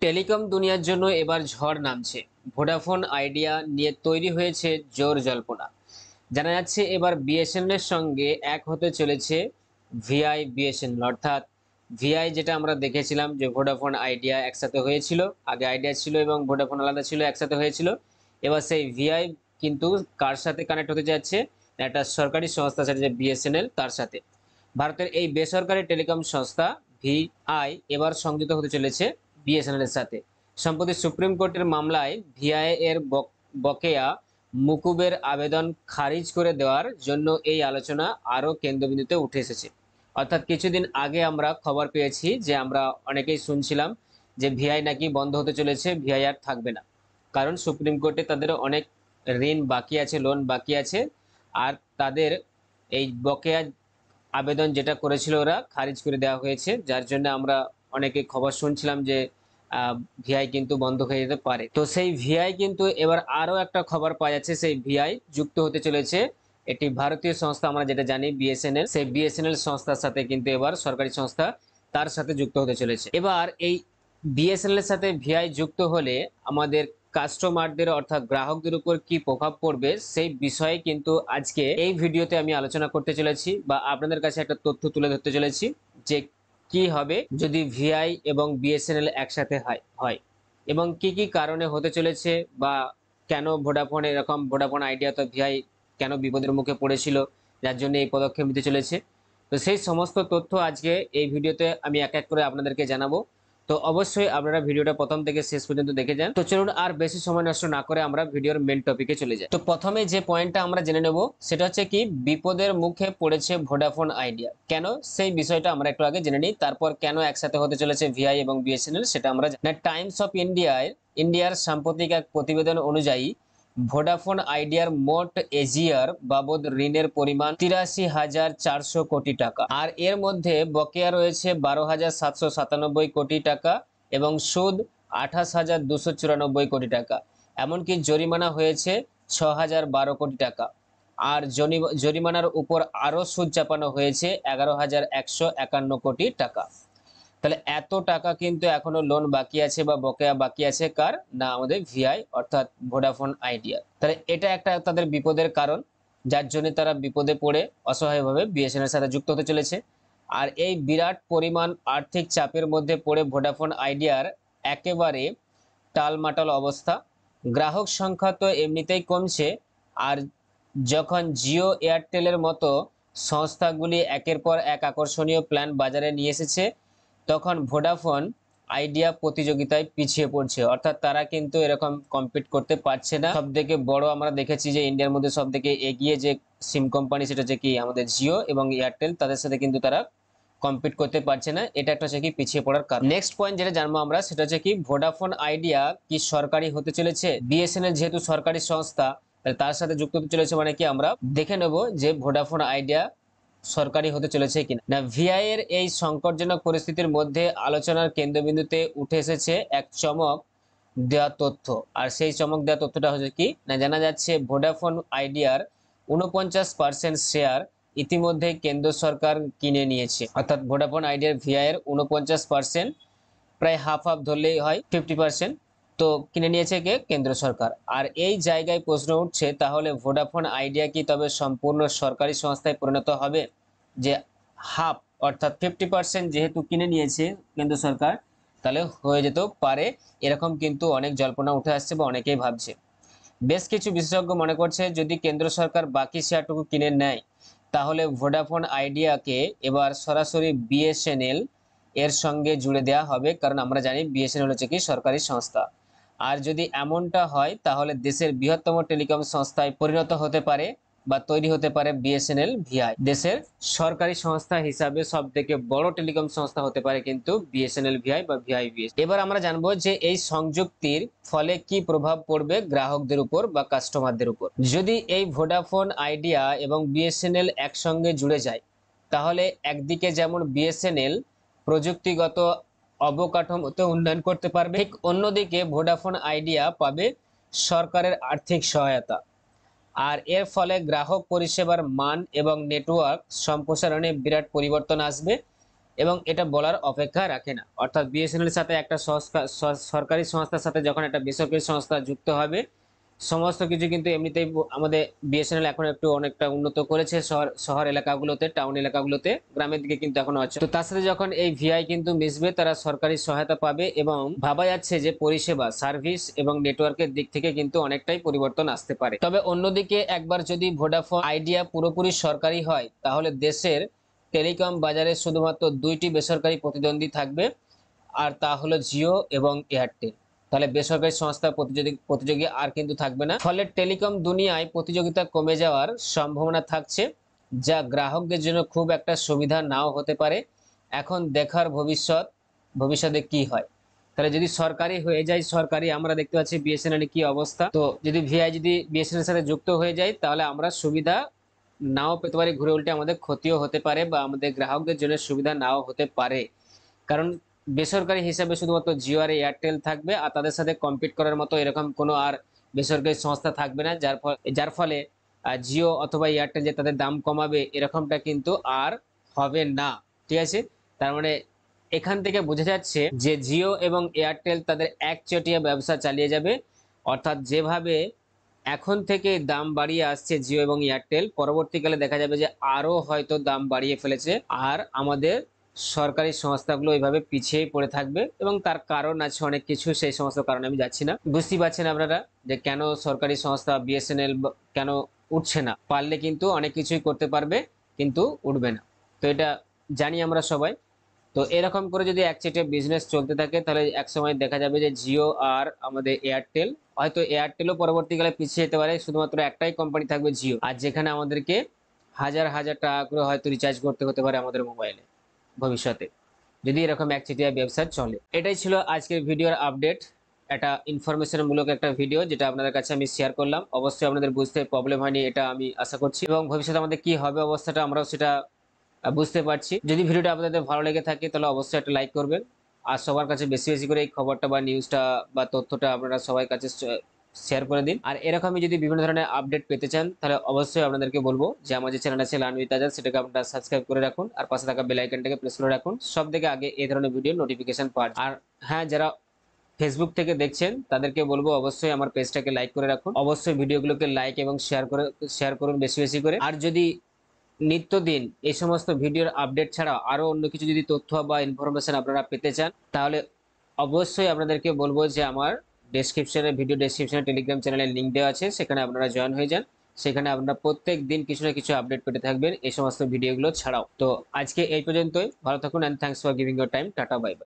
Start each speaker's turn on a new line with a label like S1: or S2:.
S1: Telecom দুনিয়ার জন্য এবার ঝড় নামছে। ভোডাফোন আইডিয়া নিয়ে তৈরি হয়েছে জোর জল্পনা। জানা যাচ্ছে এবার বিএসএনএল এর সঙ্গে এক হতে চলেছে ভিআই বিএসএনএল, অর্থাৎ ভিআই যেটা আমরা দেখেছিলাম যে ভোডাফোন আইডিয়া একসাথে হয়েছিল, আগে আইডিয়া ছিল এবং ভোডাফোন আলাদা ছিল, একসাথে হয়েছিল। এবার সেই ভিআই কিন্তু কার সাথে কানেক্ট হতে যাচ্ছে? একটা সরকারি সংস্থার সাথে, যে বিএসএনএল, তার সাথে। ভারতের এই বেসরকারি টেলিকম সংস্থা ভিআই এবার সংযুক্ত হতে চলেছে বিএসএনএল এর সাথে। সম্প্রতি সুপ্রিম কোর্টের মামলায় ভিআই এর বকেয়া মুকুবের আবেদন খারিজ করে দেওয়ার জন্য এই আলোচনা আরও কেন্দ্রবিন্দুতে উঠে এসেছে। অর্থাৎ কিছুদিন আগে আমরা খবর পেয়েছি যে আমরা অনেকেই শুনছিলাম যে ভিআই নাকি বন্ধ হতে চলেছে, ভিআই আর থাকবে না, কারণ সুপ্রিম কোর্টে তাদের অনেক ঋণ বাকি আছে, লোন বাকি আছে, আর তাদের এই বকেয়া আবেদন যেটা করেছিল ওরা খারিজ করে দেওয়া হয়েছে, যার জন্য আমরা অনেকে খবর শুনছিলাম যে ভিআই কিন্তু বন্ধ হয়ে যেতে পারে। তো সেই ভিআই কিন্তু এবার আরো একটা খবর পাওয়া যাচ্ছে, সেই ভিআই যুক্ত হতে চলেছে একটি ভারতীয় সংস্থা, আমরা যেটা জানি বিএসএনএল, সেই বিএসএনএল সংস্থার সাথে কিন্তু এবার সরকারি সংস্থা তার সাথে যুক্ত হতে চলেছে। এবার এই বিএসএনএল এর সাথে ভিআই যুক্ত হলে আমাদের কাস্টমারদের অর্থাৎ গ্রাহকদের উপর কি প্রভাব পড়বে সেই বিষয়ে কিন্তু আজকে এই ভিডিওতে আমি আলোচনা করতে চলেছি, বা আপনাদের কাছে একটা তথ্য তুলে ধরতে চলেছি যে কি হবে যদি ভিআই এবং বিএসএনএল একসাথে হয় এবং কি কি কারণে হতে চলেছে, বা কেন ভোডাফোন এরকম, ভোডাফোন আইডিয়া তো ভিআই কেন বিপদের মুখে পড়েছিল, যার জন্য এই পদক্ষেপ নিতে চলেছে। তো সেই সমস্ত তথ্য আজকে এই ভিডিওতে আমি এক এক করে আপনাদেরকে জানাবো। তো অবশ্যই আপনারা ভিডিওটা প্রথম থেকে শেষ পর্যন্ত দেখে যান। তো চলুন আর বেশি সময় নষ্ট না করে আমরা ভিডিওর মেন টপিকে চলে যাই। তো প্রথমে যে পয়েন্টটা আমরা জেনে নেব সেটা হচ্ছে কি বিপদের মুখে পড়েছে ভোডাফোন আইডিয়া, কেন সেই বিষয়টা আমরা একটু আগে জেনে নিই, তারপর কেন একসাথে হতে চলেছে ভিআই এবং বিএসএনএল সেটা আমরা জানি। টাইমস অফ ইন্ডিয়ার সাম্প্রতিক এক প্রতিবেদন অনুযায়ী ভোডাফোন আইডিয়ার মোট এজিআর বাবদ ঋণের পরিমাণ ৮৩,৪০০ কোটি টাকা, আর এর মধ্যে বকেয়া রয়েছে ১২,৭৯৭ কোটি টাকা এবং সুদ ২৮,২৯৪ কোটি টাকা। এমনকি জরিমানা হয়েছে ৬,০১২ কোটি টাকা, আর জরিমানার উপর আরও সুদ চাপানো হয়েছে ১১,১৫১ কোটি টাকা। তাহলে এত টাকা কিন্তু এখনো লোন বাকি আছে বা বকেয়া বাকি আছে, কার না? আমাদের ভিআই অর্থাৎ ভোডাফোন আইডিয়া। তাহলে এটা একটা তাদের বিপদের কারণ, যার জন্য তারা বিপদে পড়ে অসহায়ভাবে বিএসএনএল এর সাথে যুক্ত হতে চলেছে। আর এই বিরাট পরিমাণ আর্থিক চাপের মধ্যে পড়ে ভোডাফোন আইডিয়ার একেবারে টালমাটাল অবস্থা। গ্রাহক সংখ্যা তো এমনিতেই কমছে, আর যখন জিও এয়ারটেলের মতো সংস্থাগুলি একের পর এক আকর্ষণীয় প্ল্যান বাজারে নিয়ে এসেছে, তখন ভোডাফোন আইডিয়া প্রতিযোগিতায় পিছিয়ে পড়ছে, অর্থাৎ তারা কিন্তু এরকম কম্পিট করতে পারছে না। সব থেকে বড় আমরা দেখেছি যে ইন্ডিয়ার মধ্যে সব থেকে এগিয়ে যে সিম কোম্পানি সেটা হচ্ছে কি আমাদের জিও এবং এয়ারটেল, তাদের সাথে কিন্তু তারা কম্পিট করতে পারছে না। এটা একটা হচ্ছে কি পিছিয়ে পড়ার কারণ। নেক্সট পয়েন্ট যেটা জানবো আমরা সেটা হচ্ছে কি ভোডাফোন আইডিয়া কি সরকারি হতে চলেছে? বিএসএনএল যেহেতু সরকারি সংস্থা, তার সাথে যুক্ত হতে চলেছে, মানে কি আমরা দেখে নেব যে ভোডাফোন আইডিয়া সরকারি হতে চলেছে কিনা। না, ভিআই এর এই সংকটজনক পরিস্থিতির মধ্যে আলোচনার কেন্দ্রবিন্দুতে উঠে এসেছে এক চমক দেওয়া তথ্য, আর সেই চমক দেওয়া তথ্যটা হচ্ছে কি না, জানা যাচ্ছে ভোডাফোন আইডিয়ার 49% শেয়ার ইতিমধ্যে কেন্দ্র সরকার কিনে নিয়েছে। অর্থাৎ ভোডাফোন আইডিয়ার ভিআই এর 49%, প্রায় হাফ হাফ ধরলেই হয়, 50%, তো কিনে নিয়েছে কে? কেন্দ্র সরকার। আর এই জায়গায় প্রশ্ন উঠছে, তাহলে ভোডাফোন আইডিয়া কি তবে সম্পূর্ণ সরকারি সংস্থায় পরিণত হবে? যে হাফ অর্থাৎ 50% যেহেতু কিনে নিয়েছে কেন্দ্র সরকার, তাহলে হয়ে যেতেও পারে, এরকম কিন্তু অনেক জল্পনা উঠে আসছে বা অনেকেই ভাবছে। বেশ কিছু বিশেষজ্ঞ মনে করছে যদি কেন্দ্র সরকার বাকি শেয়ারটুকু কিনে নেয়, তাহলে ভোডাফোন আইডিয়াকে এবার সরাসরি বিএসএনএল এর সঙ্গে জুড়ে দেওয়া হবে, কারণ আমরা জানি বিএসএনএল হচ্ছে কি সরকারি সংস্থা। আর যদি এমনটা হয় তাহলে দেশের বৃহত্তম টেলিকম সংস্থায় পরিণত হতে পারে বা তৈরি হতে পারে বিএসএনএল ভিআই। দেশের সরকারি সংস্থা হিসাবে সব থেকে বড় টেলিকম সংস্থা হতে পারে কিন্তু বিএসএনএল ভিআই বা ভিআইবিএস। এবার আমরা জানবো যে এই সংযুক্তির ফলে কি প্রভাব পড়বে গ্রাহকদের উপর বা কাস্টমারদের উপর। যদি এই ভোডাফোন আইডিয়া এবং বিএসএনএল একসঙ্গে জুড়ে যায়, তাহলে একদিকে যেমন বিএসএনএল প্রযুক্তিগত অবকাঠামোতে উন্নয়ন করতে পারবে, ঠিক অন্যদিকে ভোডাফোন আইডিয়া পাবে সরকারের আর্থিক সহায়তা, আর এর ফলে গ্রাহক পরিষেবার মান এবং নেটওয়ার্ক সম্প্রসারণে বিরাট পরিবর্তন আসবে। এবং এটা বলার অপেক্ষা রাখে না। অর্থাৎ বিএসএনএল এর সাথে একটা সরকারি সংস্থার সাথে যখন একটা বেসরকারি সংস্থা যুক্ত হবে, সমস্ত কিছু কিন্তু এমনিতেই আমাদের বিএসএনএল এখন একটু অনেকটা উন্নত করেছে শহর শহর এলাকাগুলোতে, টাউন এলাকাগুলোতে, গ্রামের দিকে কিন্তু এখনো আছে। তো তার সাথে যখন এই ভিআই কিন্তু মিশবে, তারা সরকারি সহায়তা পাবে এবং ভাবা যাচ্ছে যে পরিষেবা, সার্ভিস এবং নেটওয়ার্কের দিক থেকে কিন্তু অনেকটাই পরিবর্তন আসতে পারে। তবে অন্যদিকে একবার যদি ভোডাফোন আইডিয়া পুরোপুরি সরকারি হয়, তাহলে দেশের টেলিকম বাজারে শুধুমাত্র দুইটি বেসরকারি প্রতিদ্বন্দ্বী থাকবে, আর তা হলো জিও এবং এয়ারটেল। তাহলে বেসরকারি সংস্থা প্রতিযোগী আর কিন্তু থাকবে না। ফলে টেলিকম দুনিয়ায় প্রতিযোগিতা কমে যাওয়ার সম্ভাবনা থাকছে, যা গ্রাহকদের জন্য খুব একটা সুবিধা নাও হতে পারে। এখন দেখার ভবিষ্যতে কি হয়। তাহলে যদি সরকারি হয়ে যায়, সরকারি আমরা দেখতে পাচ্ছি বিএসএনএল এর কি অবস্থা। তো যদি ভিআই যদি বিএসএনএল এর সাথে যুক্ত হয়ে যায়, তাহলে আমরা সুবিধা নাও পেতে পারি, ঘুরে উল্টে আমাদের ক্ষতিও হতে পারে, বা আমাদের গ্রাহকদের জন্য সুবিধা নাও হতে পারে। কারণ বেসরকারি হিসাবে শুধুমাত্র জিও আর এয়ারটেল থাকবে, আর তাদের সাথে কম্পিট করার মতো এরকম কোনো আর বেসরকারি সংস্থা থাকবে না, যার ফলে জিও অথবা এয়ারটেল যে তাদের দাম কমাবে, এরকমটা কিন্তু আর হবে না। ঠিক আছে, তার মানে এখান থেকে বোঝা যাচ্ছে যে জিও এবং এয়ারটেল তাদের একচেটিয়া ব্যবসা চালিয়ে যাবে। অর্থাৎ যেভাবে এখন থেকে দাম বাড়িয়ে আসছে জিও এবং এয়ারটেল, পরবর্তীকালে দেখা যাবে যে আরো হয়তো দাম বাড়িয়ে ফেলেছে, আর আমাদের সরকারি সংস্থাগুলো এইভাবে পিছিয়ে পড়ে থাকবে। এবং তার কারণ আছে অনেক কিছু, সেই সমস্ত কারণে আমি যাচ্ছি না। বুঝতেই পারছেন আপনারা যে কেন সরকারি সংস্থা বিএসএনএল কেন উঠছে না। পারলে কিন্তু অনেক কিছুই করতে পারবে, কিন্তু উঠবে না। তো এটা জানি আমরা সবাই। তো এরকম করে যদি একচেটিয়া বিজনেস চলতে থাকে, তাহলে একসময় দেখা যাবে যে জিও আর আমাদের এয়ারটেল, হয়তো এয়ারটেলও পরবর্তীকালে পিছিয়ে যেতে পারে, শুধুমাত্র একটাই কোম্পানি থাকবে জিও, আর যেখানে আমাদেরকে হাজার হাজার টাকা করে হয়তো রিচার্জ করতে হতে পারে আমাদের মোবাইলে ভবিষ্যতে, যদি এরকম একচেটিয়া ব্যবসা চলে। এটাই ছিল আজকের ভিডিওর আপডেট। একটা ইনফরমেশন মূলক একটা ভিডিও, যেটা আপনাদের কাছে আমি শেয়ার করলাম। অবশ্যই আপনাদের বুঝতে প্রবলেম হয়নি, এটা আমি আশা করছি, এবং ভবিষ্যতে আমাদের কি হবে অবস্থাটা আমরাও সেটা বুঝতে পারছি। যদি ভিডিওটা আপনাদের ভালো লেগে থাকে, তাহলে অবশ্যই একটা লাইক করবেন, আর সবার কাছে বেশি বেশি করে এই খবরটা বা নিউজটা বা তথ্যটা আপনারা সবার কাছে শেয়ার করে দিন। আর এরকমই যদি বিভিন্ন ধরনের আপডেট পেতে চান, তাহলে অবশ্যই আপনাদেরকে বলবো যে আমার যে চ্যানেল আছে লার্ন উইথ আজাদ, সেটাকে আপনারা সাবস্ক্রাইব করে রাখুন, আর পাশে থাকা বেল আইকনটাকে প্রেস করে রাখুন, সব থেকে আগে এই ধরনের ভিডিও নোটিফিকেশন পাওয়ার। আর হ্যাঁ, যারা ফেসবুক থেকে দেখছেন, তাদেরকে বলবো অবশ্যই আমার পেজটাকে লাইক করে রাখুন, অবশ্যই ভিডিওগুলোকে লাইক এবং শেয়ার করুন বেশি বেশি করে। আর যদি নিত্যদিন এই সমস্ত ভিডিওর আপডেট ছাড়া আরো অন্য কিছু যদি তথ্য বা ইনফরমেশন আপনারা পেতে চান, তাহলে অবশ্যই আপনাদেরকে বলবো যে আমার ভিডিও ডেসক্রিপশনে টেলিগ্রাম চ্যানেলের লিংক দেওয়া আছে, সেখানে আপনারা জয়েন হয়ে যান। সেখানে আপনারা প্রত্যেক দিন কিছু না কিছু আপডেট পেতে থাকবেন এই সমস্ত ভিডিওগুলো ছাড়াও। তো আজকে এই পর্যন্তই, ভালো থাকুন, and thanks for giving your time. টাটা, বাই বাই।